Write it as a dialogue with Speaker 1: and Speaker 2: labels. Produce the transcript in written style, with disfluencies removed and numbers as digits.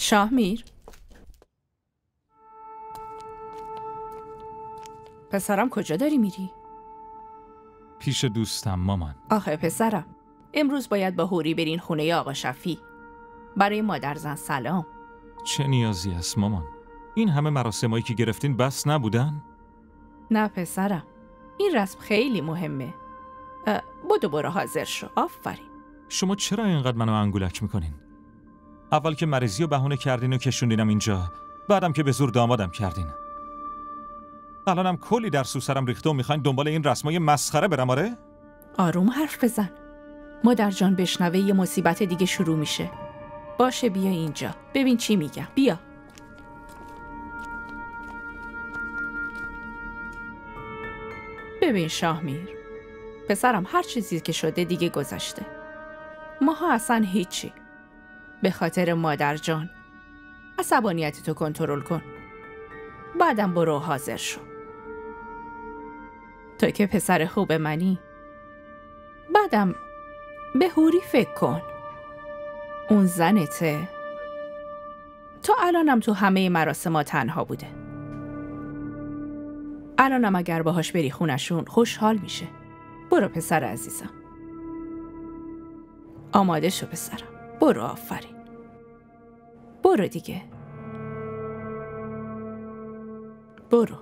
Speaker 1: شاهمیر، پسرم کجا داری میری؟
Speaker 2: پیش دوستم مامان.
Speaker 1: آخه پسرم، امروز باید با هوری برین خونه آقا شفیع. برای مادر زن سلام.
Speaker 2: چه نیازی است مامان؟ این همه مراسمایی که گرفتین بس نبودن؟
Speaker 1: نه پسرم، این رسم خیلی مهمه. برو حاضر شو. آفرین.
Speaker 2: شما چرا اینقدر منو انگولک میکنین؟ اول که مریضی و بهونه کردین و کشوندینم اینجا، بعدم که به زور دامادم کردین. الانم کلی در سوسرم ریخته و میخواین دنبال این رسمای مسخره برم. آره؟
Speaker 1: آروم حرف بزن. مادر جان بشنوه یه مصیبت دیگه شروع میشه. باشه بیا اینجا ببین چی میگم. بیا. ببین شاهمیر، پسرم، هر چیزی که شده دیگه گذشته. ماها اصلا هیچی. به خاطر مادر جان عصبانیتتو کنترل کن. بعدم برو حاضر شو. تو که پسر خوب منی. بعدم به هوری فکر کن. اون زنته. تا الانم تو همه مراسم تنها بوده. الانم اگر باهاش بری خونشون خوشحال میشه. برو پسر عزیزم. آماده شو پسرم. برو. آفرین. برو دیگه. برو.